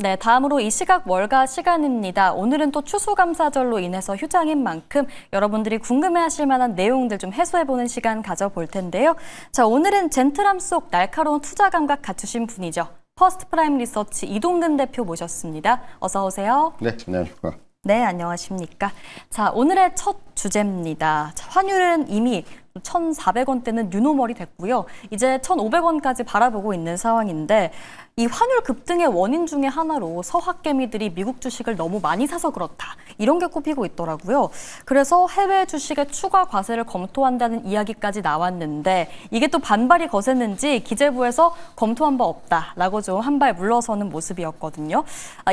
네, 다음으로 이 시각 월가 시간입니다. 오늘은 또 추수감사절로 인해서 휴장인 만큼 여러분들이 궁금해하실 만한 내용들 좀 해소해보는 시간 가져볼 텐데요. 자, 오늘은 젠틀함 속 날카로운 투자 감각 갖추신 분이죠. 퍼스트프라임 리서치 이동근 대표 모셨습니다. 어서 오세요. 네, 안녕하십니까. 네, 안녕하십니까. 자, 오늘의 첫 주제입니다. 자, 환율은 이미 1,400원대는 뉴노멀이 됐고요. 이제 1,500원까지 바라보고 있는 상황인데 이 환율 급등의 원인 중에 하나로 서학개미들이 미국 주식을 너무 많이 사서 그렇다. 이런 게 꼽히고 있더라고요. 그래서 해외 주식의 추가 과세를 검토한다는 이야기까지 나왔는데 이게 또 반발이 거셌는지 기재부에서 검토한 바 없다라고 좀 한 발 물러서는 모습이었거든요.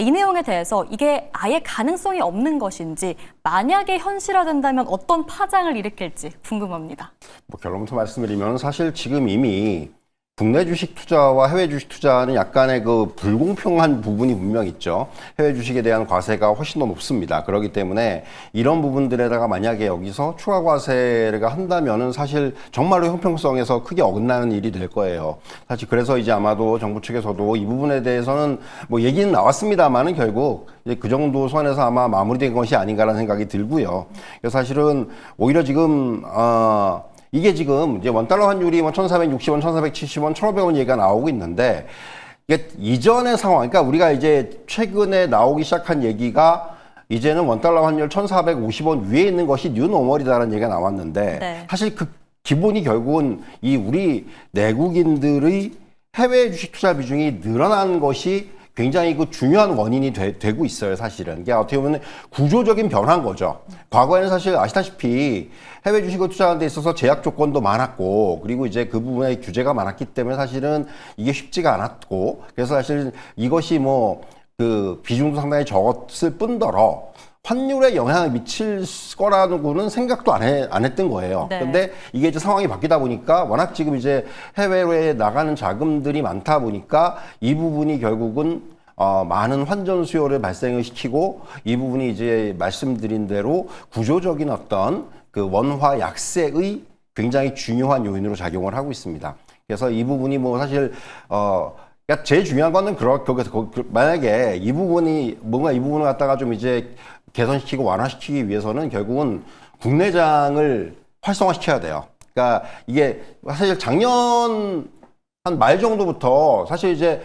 이 내용에 대해서 이게 아예 가능성이 없는 것인지 만약에 현실화된다면 어떤 파장을 일으킬지 궁금합니다. 뭐 결론부터 말씀드리면 사실 지금 이미 국내 주식 투자와 해외 주식 투자는 약간의 그 불공평한 부분이 분명 있죠. 해외 주식에 대한 과세가 훨씬 더 높습니다. 그렇기 때문에 이런 부분들에다가 만약에 여기서 추가 과세를 한다면은 사실 정말로 형평성에서 크게 어긋나는 일이 될 거예요. 사실 그래서 이제 아마도 정부 측에서도 이 부분에 대해서는 뭐 얘기는 나왔습니다만은 결국 이제 그 정도 선에서 아마 마무리된 것이 아닌가라는 생각이 들고요. 그래서 사실은 오히려 지금 이게 지금 이제 원달러 환율이 뭐 1,460원, 1,470원, 1,500원 얘기가 나오고 있는데 이게 이전의 상황, 그러니까 우리가 이제 최근에 나오기 시작한 얘기가 이제는 원달러 환율 1,450원 위에 있는 것이 뉴노멀이다라는 얘기가 나왔는데 네. 사실 그 기본이 결국은 이 우리 내국인들의 해외 주식 투자 비중이 늘어난 것이 굉장히 그 중요한 원인이 되고 있어요, 사실은. 이게 어떻게 보면 구조적인 변화인 거죠. 과거에는 사실 아시다시피 해외 주식을 투자하는 데 있어서 제약 조건도 많았고, 그리고 이제 그 부분에 규제가 많았기 때문에 사실은 이게 쉽지가 않았고, 그래서 사실 이것이 뭐 그 비중도 상당히 적었을 뿐더러 환율에 영향을 미칠 거라고는 생각도 안 했던 거예요. 네. 근데 이게 이제 상황이 바뀌다 보니까 워낙 지금 이제 해외에 나가는 자금들이 많다 보니까 이 부분이 결국은 많은 환전 수요를 발생을 시키고 이 부분이 이제 말씀드린 대로 구조적인 어떤 그 원화 약세의 굉장히 중요한 요인으로 작용을 하고 있습니다. 그래서 이 부분이 뭐 사실 그러니까 제일 중요한 거는 만약에 이 부분이 뭔가 이 부분을 갖다가 좀 이제 개선시키고 완화시키기 위해서는 결국은 국내장을 활성화시켜야 돼요. 그러니까 이게 사실 작년 한 말 정도부터 사실 이제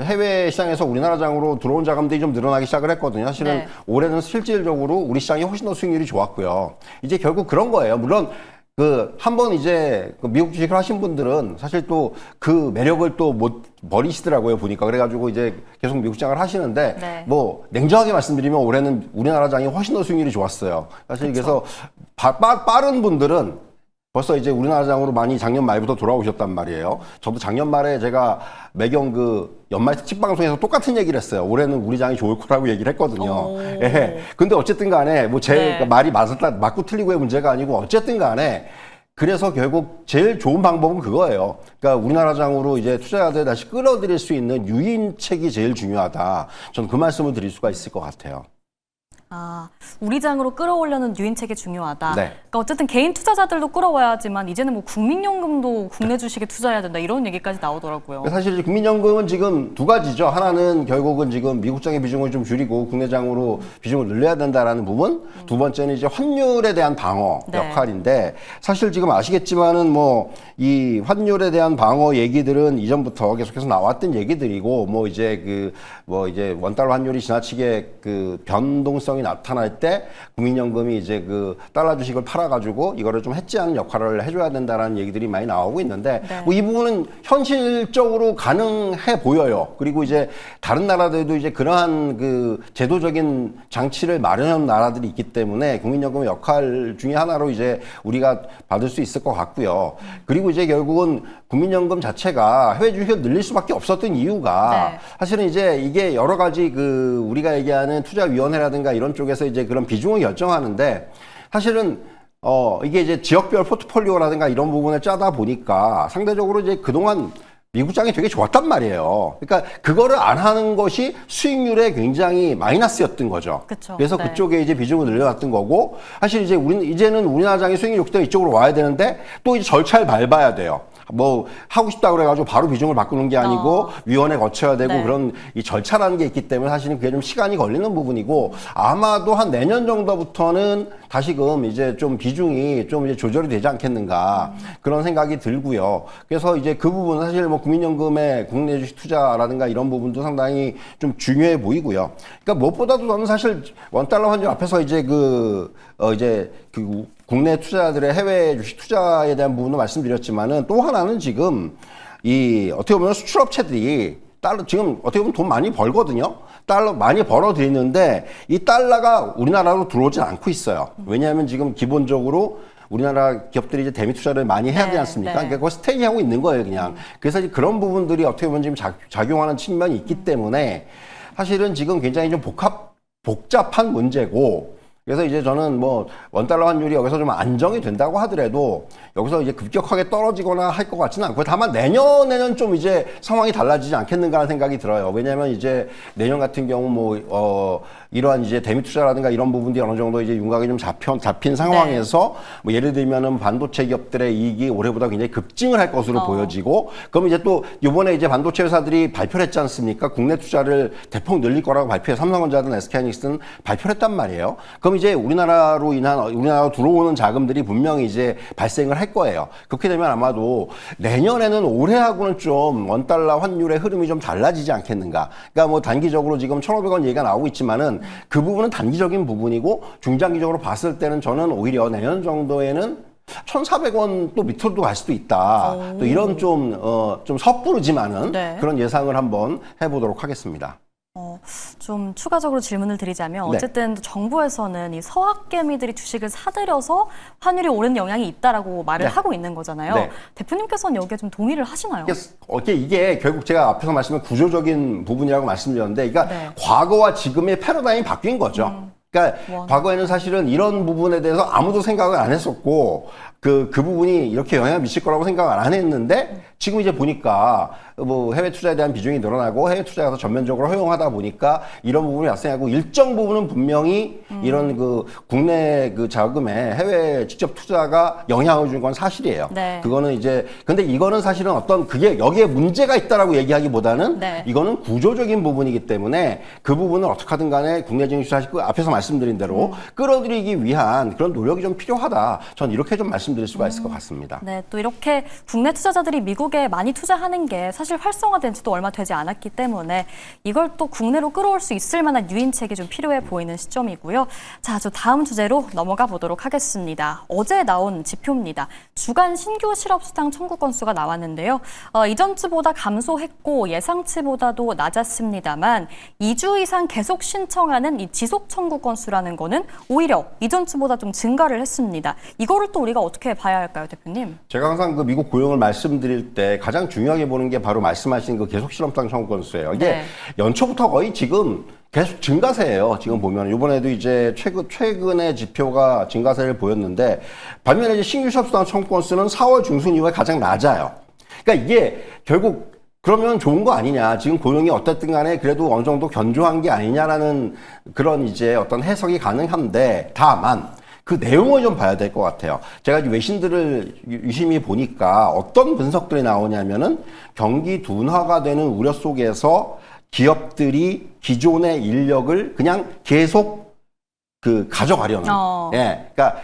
해외 시장에서 우리나라 장으로 들어온 자금들이 좀 늘어나기 시작을 했거든요. 사실은 네. 올해는 실질적으로 우리 시장이 훨씬 더 수익률이 좋았고요. 이제 결국 그런 거예요. 물론 한번 이제 미국 주식을 하신 분들은 사실 또 그 매력을 또 못 버리시더라고요, 보니까. 그래가지고 이제 계속 미국 장을 하시는데, 네. 뭐, 냉정하게 말씀드리면 올해는 우리나라 장이 훨씬 더 수익률이 좋았어요. 사실 그쵸. 그래서 빠른 분들은 벌써 이제 우리나라 장으로 많이 작년 말부터 돌아오셨단 말이에요. 저도 작년 말에 제가 매경 그 연말 특집 방송에서 똑같은 얘기를 했어요. 올해는 우리 장이 좋을 거라고 얘기를 했거든요. 예. 근데 어쨌든 간에 뭐 제 네. 말이 맞고 틀리고의 문제가 아니고 어쨌든 간에 그래서 결국 제일 좋은 방법은 그거예요. 그러니까 우리나라 장으로 이제 투자자들 다시 끌어들일 수 있는 유인책이 제일 중요하다. 저는 그 말씀을 드릴 수가 있을 것 같아요. 우리 장으로 끌어오려는 유인책이 중요하다. 네. 그러니까 어쨌든 개인 투자자들도 끌어와야지만 이제는 뭐 국민연금도 국내 주식에 투자해야 된다 이런 얘기까지 나오더라고요. 사실 국민연금은 지금 두 가지죠. 하나는 결국은 지금 미국장의 비중을 좀 줄이고 국내장으로 비중을 늘려야 된다라는 부분. 두 번째는 이제 환율에 대한 방어 네. 역할인데 사실 지금 아시겠지만은 뭐 이 환율에 대한 방어 얘기들은 이전부터 계속해서 나왔던 얘기들이고 뭐 이제 이제 원달러 환율이 지나치게 그 변동성이 나타날 때 국민연금이 이제 그 달러 주식을 팔아가지고 이거를 좀 해지하는 역할을 해줘야 된다라는 얘기들이 많이 나오고 있는데 네. 뭐 이 부분은 현실적으로 가능해 보여요. 그리고 이제 다른 나라들도 이제 그러한 그 제도적인 장치를 마련한 나라들이 있기 때문에 국민연금의 역할 중에 하나로 이제 우리가 받을 수 있을 것 같고요. 그리고 이제 결국은 국민연금 자체가 해외 주식을 늘릴 수밖에 없었던 이유가 네. 사실은 이제 이게 여러 가지 그 우리가 얘기하는 투자위원회라든가 이런 쪽에서 이제 그런 비중을 결정하는데 사실은 이게 이제 지역별 포트폴리오라든가 이런 부분을 짜다 보니까 상대적으로 이제 그동안 미국장이 되게 좋았단 말이에요. 그러니까 그거를 안 하는 것이 수익률에 굉장히 마이너스였던 거죠. 그쵸. 그래서 네. 그쪽에 이제 비중을 늘려놨던 거고 사실 이제 이제는 우리나라 장이 수익률이 좋기 때문에 이쪽으로 와야 되는데 또 이제 절차를 밟아야 돼요. 뭐 하고 싶다 그래가지고 바로 비중을 바꾸는 게 아니고 위원회 거쳐야 되고 네. 그런 이 절차라는 게 있기 때문에 사실은 그게 좀 시간이 걸리는 부분이고 아마도 한 내년 정도부터는 다시금 이제 좀 비중이 좀 이제 조절이 되지 않겠는가 그런 생각이 들고요. 그래서 이제 그 부분은 사실 뭐 국민연금의 국내 주식 투자라든가 이런 부분도 상당히 좀 중요해 보이고요. 그러니까 무엇보다도 저는 사실 원달러 환율 앞에서 이제 이제 국내 투자자들의 해외 주식 투자에 대한 부분도 말씀드렸지만은 또 하나는 지금 이 어떻게 보면 수출업체들이 달러 지금 어떻게 보면 돈 많이 벌거든요. 달러 많이 벌어들이는데 이 달러가 우리나라로 들어오진 않고 있어요. 왜냐하면 지금 기본적으로 우리나라 기업들이 이제 대미 투자를 많이 해야 되지 않습니까? 네. 그러니까 그거 스테이하고 있는 거예요, 그냥. 그래서 이제 그런 부분들이 어떻게 보면 지금 작용하는 측면이 있기 때문에 사실은 지금 굉장히 좀 복잡한 문제고 그래서 이제 저는 뭐 원달러 환율이 여기서 좀 안정이 된다고 하더라도 여기서 이제 급격하게 떨어지거나 할 것 같지는 않고요. 다만 내년에는 좀 이제 상황이 달라지지 않겠는가 하는 생각이 들어요. 왜냐하면 이제 내년 같은 경우 뭐 이러한 이제 대미 투자라든가 이런 부분들이 어느 정도 이제 윤곽이 좀 잡힌 상황에서 뭐 예를 들면은 반도체 기업들의 이익이 올해보다 굉장히 급증을 할 것으로 보여지고 그럼 이제 또 이번에 이제 반도체 회사들이 발표를 했지 않습니까? 국내 투자를 대폭 늘릴 거라고 발표해 삼성전자든 SK하이닉스든 발표를 했단 말이에요. 그럼 이제 우리나라로 들어오는 자금들이 분명히 이제 발생을 할 거예요. 그렇게 되면 아마도 내년에는 올해하고는 좀 원달러 환율의 흐름이 좀 달라지지 않겠는가. 그러니까 뭐 단기적으로 지금 1,500원 얘기가 나오고 있지만은 그 부분은 단기적인 부분이고 중장기적으로 봤을 때는 저는 오히려 내년 정도에는 1,400원 또 밑으로도 갈 수도 있다. 또 이런 좀 섣부르지만은 네. 그런 예상을 한번 해보도록 하겠습니다. 좀 추가적으로 질문을 드리자면 네. 어쨌든 정부에서는 이 서학개미들이 주식을 사들여서 환율이 오르는 영향이 있다라고 말을 네. 하고 있는 거잖아요. 네. 대표님께서는 여기에 좀 동의를 하시나요? 이게 결국 제가 앞에서 말씀드린 구조적인 부분이라고 말씀드렸는데, 그러니까 네. 과거와 지금의 패러다임이 바뀐 거죠. 그러니까 과거에는 사실은 이런 부분에 대해서 아무도 생각을 안 했었고 그 부분이 이렇게 영향을 미칠 거라고 생각을 안 했는데 지금 이제 보니까 뭐 해외 투자에 대한 비중이 늘어나고 해외 투자가 전면적으로 허용하다 보니까 이런 부분이 발생하고 일정 부분은 분명히 이런 국내 자금에 해외 직접 투자가 영향을 준 건 사실이에요. 네. 그거는 이제 근데 이거는 사실은 그게 여기에 문제가 있다라고 얘기하기보다는 네. 이거는 구조적인 부분이기 때문에 그 부분을 어떻게 하든 간에 국내 증시 투자시고 앞에서 말씀드린 대로 끌어들이기 위한 그런 노력이 좀 필요하다. 전 이렇게 좀 말씀드릴 수가 있을 것 같습니다. 네, 또 이렇게 국내 투자자들이 미국에 많이 투자하는 게 사실 활성화된 지도 얼마 되지 않았기 때문에 이걸 또 국내로 끌어올 수 있을 만한 유인책이 좀 필요해 보이는 시점이고요. 자, 저 다음 주제로 넘어가 보도록 하겠습니다. 어제 나온 지표입니다. 주간 신규 실업수당 청구 건수가 나왔는데요. 이전 주보다 감소했고 예상치보다도 낮았습니다만 2주 이상 계속 신청하는 이 지속 청구 건수라는 거는 오히려 이전 주보다 좀 증가를 했습니다. 이거를 또 우리가 어떻게 봐야 할까요, 대표님? 제가 항상 미국 고용을 말씀드릴 때 가장 중요하게 보는 게 바로 말씀하신 계속 실업수당 청구 건수예요. 이게 네. 연초부터 거의 지금 계속 증가세예요. 지금 보면 이번에도 이제 최근의 지표가 증가세를 보였는데 반면에 이제 신규 실업수당 청구 건수는 4월 중순 이후에 가장 낮아요. 그러니까 이게 결국 그러면 좋은 거 아니냐. 지금 고용이 어떻든 간에 그래도 어느 정도 견조한 게 아니냐라는 그런 이제 어떤 해석이 가능한데 다만 그 내용을 좀 봐야 될 것 같아요. 제가 외신들을 유심히 보니까 어떤 분석들이 나오냐면은 경기 둔화가 되는 우려 속에서 기업들이 기존의 인력을 그냥 계속 가져가려는. 예. 그러니까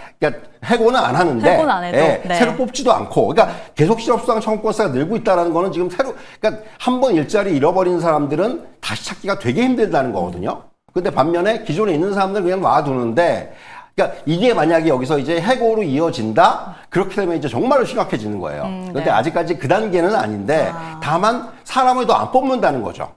해고는 안 하는데. 해고는 안 해도. 예, 네. 새로 뽑지도 않고. 그러니까 계속 실업수당 청구 건수가 늘고 있다는 거는 지금 그러니까 한 번 일자리 잃어버린 사람들은 다시 찾기가 되게 힘들다는 거거든요. 근데 반면에 기존에 있는 사람들은 그냥 놔두는데 그러니까 이게 만약에 여기서 이제 해고로 이어진다? 그렇게 되면 이제 정말로 심각해지는 거예요. 그런데 네. 아직까지 그 단계는 아닌데 다만 사람을 더 안 뽑는다는 거죠.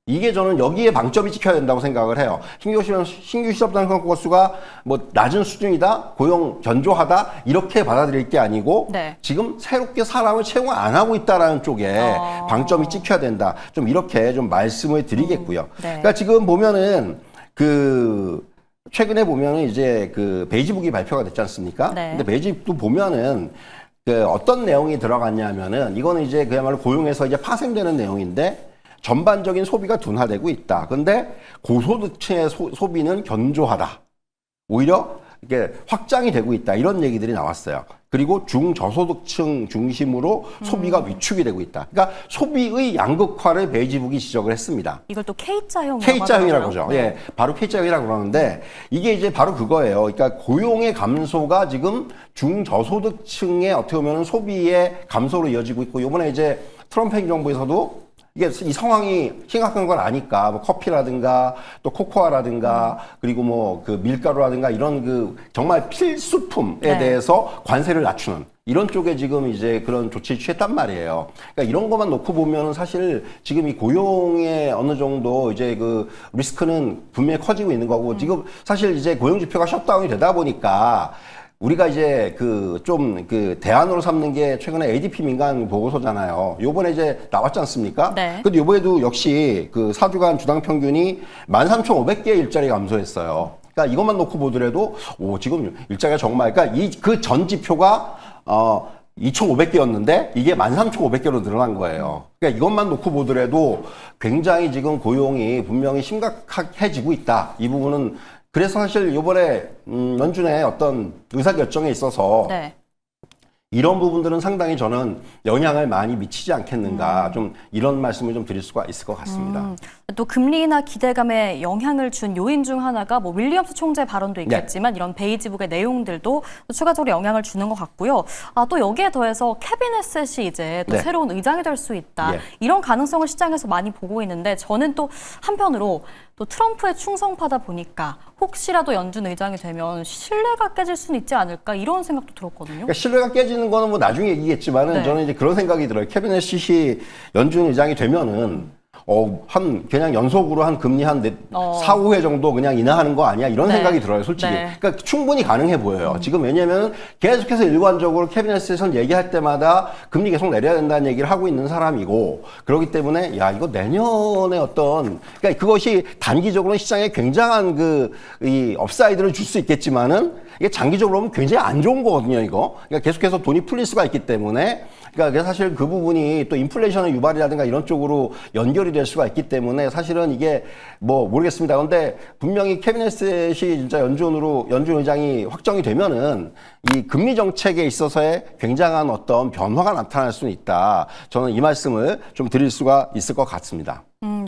이게 저는 여기에 방점이 찍혀야 된다고 생각을 해요. 신규 실업수당 청구 건수가 뭐 낮은 수준이다, 고용 견조하다 이렇게 받아들일 게 아니고 네. 지금 새롭게 사람을 채용 안 하고 있다라는 쪽에 방점이 찍혀야 된다. 좀 이렇게 좀 말씀을 드리겠고요. 네. 그러니까 지금 보면은 최근에 보면은 이제 베이지북이 발표가 됐지 않습니까? 네. 근데 베이지북도 보면은 어떤 내용이 들어갔냐면은 이거는 이제 그야말로 고용에서 이제 파생되는 내용인데 전반적인 소비가 둔화되고 있다. 근데 고소득층의 소비는 견조하다. 오히려 이게 확장이 되고 있다 이런 얘기들이 나왔어요. 그리고 중저소득층 중심으로 소비가 위축이 되고 있다. 그러니까 소비의 양극화를 베이지북이 지적을 했습니다. 이걸 또 K자형이라고 K자형이라고 하더라고요. 그러죠. 예, 바로 K자형이라고 그러는데 이게 이제 바로 그거예요. 그러니까 고용의 감소가 지금 중저소득층의 어떻게 보면 소비의 감소로 이어지고 있고 이번에 이제 트럼프 행정부에서도 이게 이 상황이 심각한 걸 아니까 뭐 커피라든가 또 코코아라든가 그리고 뭐 그 밀가루라든가 이런 그 정말 필수품에 네. 대해서 관세를 낮추는 이런 쪽에 지금 이제 그런 조치를 취했단 말이에요. 그러니까 이런 것만 놓고 보면 사실 지금 이 고용의 어느 정도 이제 그 리스크는 분명히 커지고 있는 거고 지금 사실 이제 고용 지표가 셧다운이 되다 보니까 우리가 이제 그 대안으로 삼는 게 최근에 ADP 민간 보고서잖아요. 요번에 이제 나왔지 않습니까? 네. 근데 요번에도 역시 그 4주간 주당 평균이 13,500개의 일자리가 감소했어요. 그러니까 이것만 놓고 보더라도 지금 일자리가 정말 그러니까 그 전 지표가 2,500개였는데 이게 13,500개로 늘어난 거예요. 그러니까 이것만 놓고 보더라도 굉장히 지금 고용이 분명히 심각해지고 있다. 이 부분은 그래서 사실 이번에 연준의 어떤 의사결정에 있어서 네. 이런 부분들은 상당히 저는 영향을 많이 미치지 않겠는가 좀 이런 말씀을 좀 드릴 수가 있을 것 같습니다. 또 금리나 기대감에 영향을 준 요인 중 하나가 뭐 윌리엄스 총재 발언도 있겠지만 이런 베이지북의 내용들도 또 추가적으로 영향을 주는 것 같고요. 또 여기에 더해서 케빈 헤셋이 이제 또 네. 새로운 의장이 될 수 있다. 예. 이런 가능성을 시장에서 많이 보고 있는데 저는 또 한편으로 또 트럼프의 충성파다 보니까 혹시라도 연준 의장이 되면 신뢰가 깨질 수는 있지 않을까 이런 생각도 들었거든요. 그러니까 신뢰가 깨지는 거는 뭐 나중에 얘기겠지만은 네. 저는 이제 그런 생각이 들어요. 케빈 헤셋이 연준 의장이 되면은 그냥 연속으로 한 금리 한 4, 5회 정도 그냥 인하하는 거 아니야? 이런 네. 생각이 들어요, 솔직히. 네. 그러니까 충분히 가능해 보여요. 지금 왜냐면 계속해서 일관적으로 캐비넷에서 얘기할 때마다 금리 계속 내려야 된다는 얘기를 하고 있는 사람이고, 그렇기 때문에, 야, 이거 내년에 그러니까 그것이 단기적으로는 시장에 굉장한 이 업사이드를 줄 수 있겠지만은, 이게 장기적으로 보면 굉장히 안 좋은 거거든요, 이거. 그러니까 계속해서 돈이 풀릴 수가 있기 때문에, 그러니까 사실 그 부분이 또 인플레이션의 유발이라든가 이런 쪽으로 연결이 될 수가 있기 때문에 사실은 이게 뭐 모르겠습니다. 그런데 분명히 캐비넷이 진짜 연준 의장이 확정이 되면은 이 금리 정책에 있어서의 굉장한 어떤 변화가 나타날 수는 있다. 저는 이 말씀을 좀 드릴 수가 있을 것 같습니다.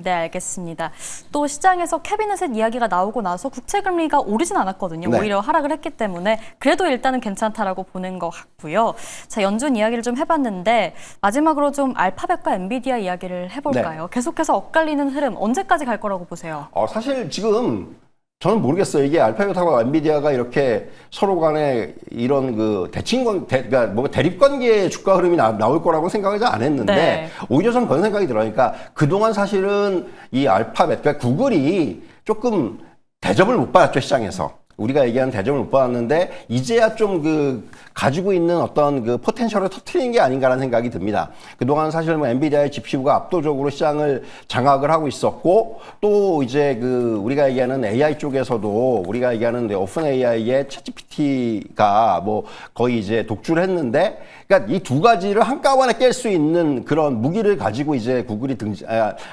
네, 알겠습니다. 또 시장에서 캐비넷의 이야기가 나오고 나서 국채금리가 오르진 않았거든요. 네. 오히려 하락을 했기 때문에 그래도 일단은 괜찮다라고 보는 것 같고요. 자, 연준 이야기를 좀 해봤는데 마지막으로 좀 알파벳과 엔비디아 이야기를 해볼까요? 네. 계속해서 엇갈리는 흐름 언제까지 갈 거라고 보세요? 사실 지금 저는 모르겠어요. 이게 알파벳하고 엔비디아가 이렇게 서로 간에 이런 그러니까 뭐 대립관계의 주가 흐름이 나올 거라고 생각을 잘 안 했는데 네. 오히려 저는 그런 생각이 들어요. 그러니까 그동안 사실은 이 알파벳, 그러니까 구글이 조금 대접을 못 받았죠, 시장에서. 우리가 얘기하는 대접을 못 받았는데 이제야 좀 가지고 있는 어떤 포텐셜을 터트리는 게 아닌가라는 생각이 듭니다. 그동안 사실 뭐 엔비디아의 GPU가 압도적으로 시장을 장악을 하고 있었고 또 이제 우리가 얘기하는 AI 쪽에서도 우리가 얘기하는 오픈 AI의 챗GPT가 뭐 거의 이제 독주를 했는데 그러니까 이 두 가지를 한꺼번에 깰 수 있는 그런 무기를 가지고 이제 구글이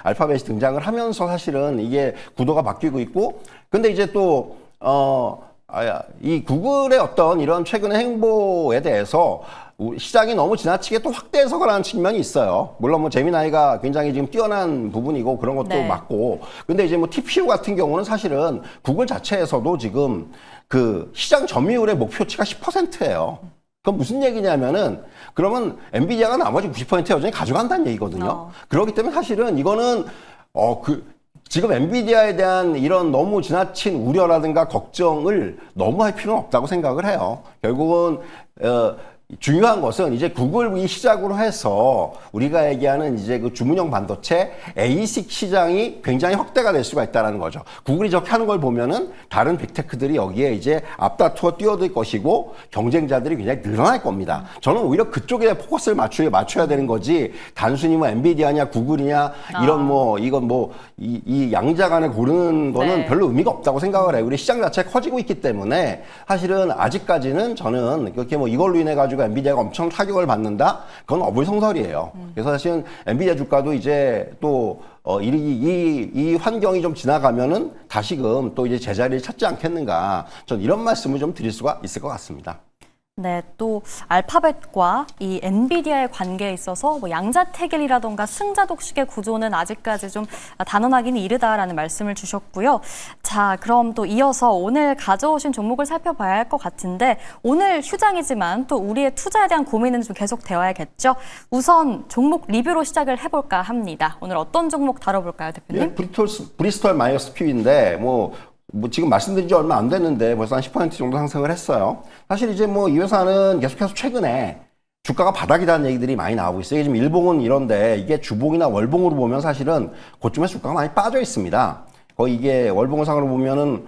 알파벳이 등장을 하면서 사실은 이게 구도가 바뀌고 있고 근데 이제 또 이 구글의 어떤 이런 최근의 행보에 대해서 시장이 너무 지나치게 또 확대 해석을 하는 측면이 있어요. 물론 뭐 제미나이가 굉장히 지금 뛰어난 부분이고 그런 것도 네. 맞고. 근데 이제 뭐 TPU 같은 경우는 사실은 구글 자체에서도 지금 시장 점유율의 목표치가 10%예요. 그건 무슨 얘기냐면은 그러면 엔비디아가 나머지 90% 여전히 가져간다는 얘기거든요. 그렇기 때문에 사실은 이거는 지금 엔비디아에 대한 이런 너무 지나친 우려라든가 걱정을 너무 할 필요는 없다고 생각을 해요. 결국은 중요한 것은 이제 구글이 시작으로 해서 우리가 얘기하는 이제 주문형 반도체 ASIC 시장이 굉장히 확대가 될 수가 있다는 거죠. 구글이 저렇게 하는 걸 보면은 다른 빅테크들이 여기에 이제 앞다투어 뛰어들 것이고 경쟁자들이 굉장히 늘어날 겁니다. 저는 오히려 그쪽에 포커스를 맞춰야 되는 거지 단순히 뭐 엔비디아냐 구글이냐 이건 이 양자 간에 고르는 거는 네. 별로 의미가 없다고 생각을 해요. 우리 시장 자체가 커지고 있기 때문에 사실은 아직까지는 저는 그렇게 뭐 이걸로 인해 가지고 해가지고 엔비디아가 엄청 타격을 받는다? 그건 어불성설이에요. 그래서 사실은 엔비디아 주가도 이제 또 이 환경이 좀 지나가면은 다시금 또 이제 제자리를 찾지 않겠는가. 전 이런 말씀을 좀 드릴 수가 있을 것 같습니다. 네, 또 알파벳과 이 엔비디아의 관계에 있어서 뭐 양자택일이라던가 승자독식의 구조는 아직까지 좀 단언하기는 이르다라는 말씀을 주셨고요. 자, 그럼 또 이어서 오늘 가져오신 종목을 살펴봐야 할 것 같은데 오늘 휴장이지만 또 우리의 투자에 대한 고민은 좀 계속 되어야겠죠. 우선 종목 리뷰로 시작을 해볼까 합니다. 오늘 어떤 종목 다뤄볼까요, 대표님? 예, 브리스톨 마이어스 퓨인데 지금 말씀드린 지 얼마 안 됐는데 벌써 한 10% 정도 상승을 했어요. 사실 이제 이 회사는 계속해서 최근에 주가가 바닥이라는 얘기들이 많이 나오고 있어요. 지금 일봉은 이런데 이게 주봉이나 월봉으로 보면 사실은 그쯤에 주가가 많이 빠져 있습니다. 거의 이게 월봉상으로 보면은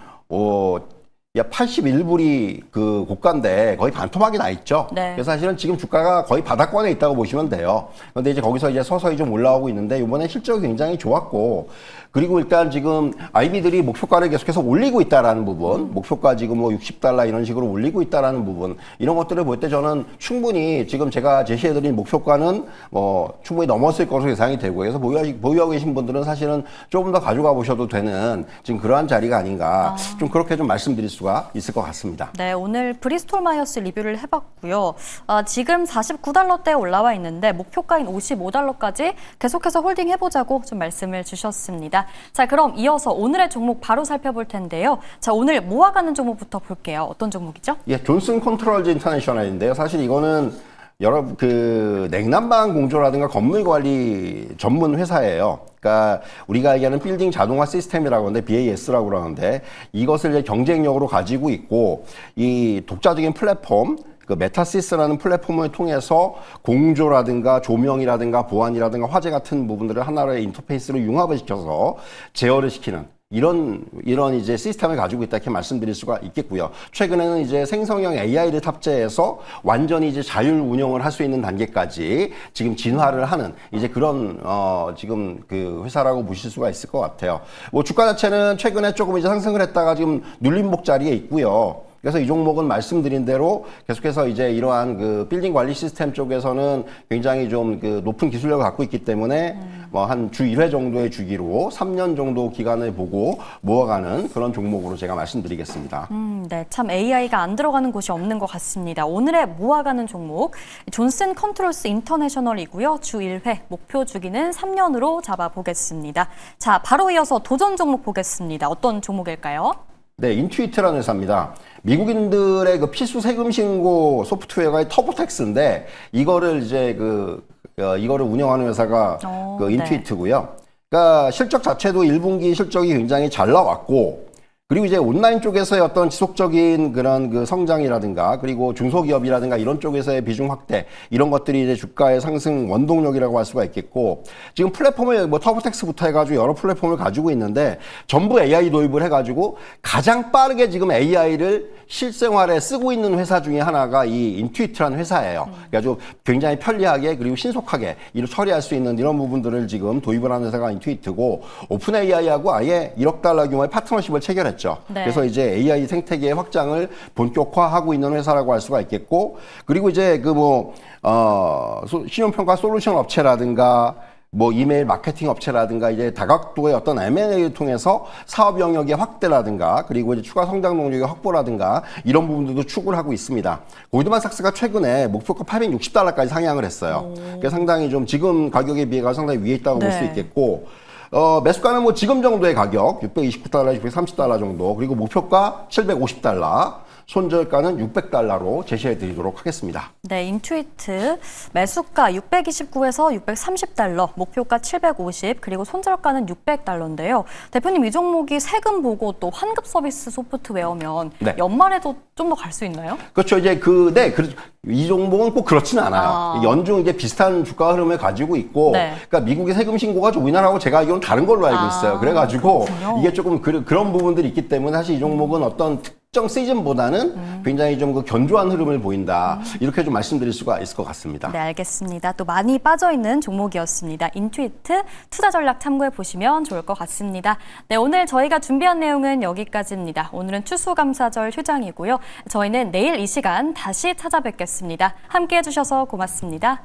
81불이 그 고가인데 거의 반토막이 나 있죠. 네. 그래서 사실은 지금 주가가 거의 바닥권에 있다고 보시면 돼요. 그런데 이제 거기서 이제 서서히 좀 올라오고 있는데 이번에 실적이 굉장히 좋았고 그리고 일단 지금 IB들이 목표가를 계속해서 올리고 있다라는 부분, 목표가 지금 $60 이런 식으로 올리고 있다라는 부분, 이런 것들을 볼 때 저는 충분히 지금 제가 제시해드린 목표가는 충분히 넘었을 것으로 예상이 되고, 그래서 보유하고 계신 분들은 사실은 조금 더 가져가 보셔도 되는 지금 그러한 자리가 아닌가, 좀 그렇게 좀 말씀드릴 수가 있을 것 같습니다. 네, 오늘 브리스톨 마이어스 리뷰를 해봤고요. 지금 $49대에 올라와 있는데 목표가인 $55까지 계속해서 홀딩 해보자고 좀 말씀을 주셨습니다. 자, 그럼 이어서 오늘의 종목 바로 살펴볼 텐데요. 자, 오늘 모아가는 종목부터 볼게요. 어떤 종목이죠? 예, 존슨 컨트롤즈 인터내셔널인데요. 사실 이거는 여러 냉난방 공조라든가 건물 관리 전문 회사예요. 그러니까 우리가 얘기하는 빌딩 자동화 시스템이라고 하는데 BAS라고 그러는데 이것을 이제 경쟁력으로 가지고 있고 이 독자적인 플랫폼 그 메타시스라는 플랫폼을 통해서 공조라든가 조명이라든가 보안이라든가 화재 같은 부분들을 하나의 인터페이스로 융합을 시켜서 제어를 시키는 이런 이제 시스템을 가지고 있다 이렇게 말씀드릴 수가 있겠고요. 최근에는 이제 생성형 AI를 탑재해서 완전히 이제 자율 운영을 할 수 있는 단계까지 지금 진화를 하는 이제 그런 지금 그 회사라고 보실 수가 있을 것 같아요. 주가 자체는 최근에 조금 이제 상승을 했다가 지금 눌림목 자리에 있고요. 그래서 이 종목은 말씀드린 대로 계속해서 이제 이러한 그 빌딩 관리 시스템 쪽에서는 굉장히 좀 그 높은 기술력을 갖고 있기 때문에 한 주 1회 정도의 주기로 3년 정도 기간을 보고 모아가는 그런 종목으로 제가 말씀드리겠습니다. 네, 참 AI가 안 들어가는 곳이 없는 것 같습니다. 오늘의 모아가는 종목 존슨 컨트롤스 인터내셔널이고요. 주 1회 목표 주기는 3년으로 잡아보겠습니다. 자, 바로 이어서 도전 종목 보겠습니다. 어떤 종목일까요? 네, 인투이트라는 회사입니다. 미국인들의 그 필수 세금 신고 소프트웨어가 터보텍스인데 이거를 이제 이거를 운영하는 회사가 그 인투이트고요. 그러니까 실적 자체도 1분기 실적이 굉장히 잘 나왔고 그리고 이제 온라인 쪽에서의 어떤 지속적인 그런 그 성장이라든가 그리고 중소기업이라든가 이런 쪽에서의 비중 확대 이런 것들이 이제 주가의 상승 원동력이라고 할 수가 있겠고 지금 플랫폼을 터보텍스부터 해가지고 여러 플랫폼을 가지고 있는데 전부 AI 도입을 해가지고 가장 빠르게 지금 AI를 실생활에 쓰고 있는 회사 중에 하나가 이 인투이트라는 회사예요. 그래가지고 굉장히 편리하게 그리고 신속하게 일을 처리할 수 있는 이런 부분들을 지금 도입을 하는 회사가 인투이트고 오픈 AI하고 아예 $1억 규모의 파트너십을 체결했죠. 네. 그래서 이제 AI 생태계의 확장을 본격화하고 있는 회사라고 할 수가 있겠고 그리고 이제 신용평가 솔루션 업체라든가 이메일 마케팅 업체라든가 이제 다각도의 어떤 M&A를 통해서 사업 영역의 확대라든가 그리고 이제 추가 성장 동력의 확보라든가 이런 부분들도 추구를 하고 있습니다. 골드만삭스가 최근에 목표가 $860까지 상향을 했어요. 그게 상당히 좀 지금 가격에 비해 상당히 위에 있다고 볼 수 있겠고 매수가는 지금 정도의 가격 $629, $630 정도 그리고 목표가 $750 손절가는 $600로 제시해 드리도록 하겠습니다. 네, 인투이트 매수가 629에서 $630, 목표가 750, 그리고 손절가는 $600인데요. 대표님, 이 종목이 세금 보고 또 환급 서비스 소프트웨어면 네. 연말에도 좀 더 갈 수 있나요? 그렇죠. 이제 이 종목은 꼭 그렇지는 않아요. 연중 이제 비슷한 주가 흐름을 가지고 있고, 네. 그러니까 미국의 세금 신고가 우리나라하고 제가 알기로는 다른 걸로 알고 있어요. 그래가지고 그렇군요. 이게 조금 그런 부분들이 있기 때문에 사실 이 종목은 어떤 특정 시즌보다는 굉장히 좀 그 견조한 흐름을 보인다. 이렇게 좀 말씀드릴 수가 있을 것 같습니다. 네, 알겠습니다. 또 많이 빠져있는 종목이었습니다. 인투이트 투자 전략 참고해 보시면 좋을 것 같습니다. 네, 오늘 저희가 준비한 내용은 여기까지입니다. 오늘은 추수감사절 휴장이고요. 저희는 내일 이 시간 다시 찾아뵙겠습니다. 함께해 주셔서 고맙습니다.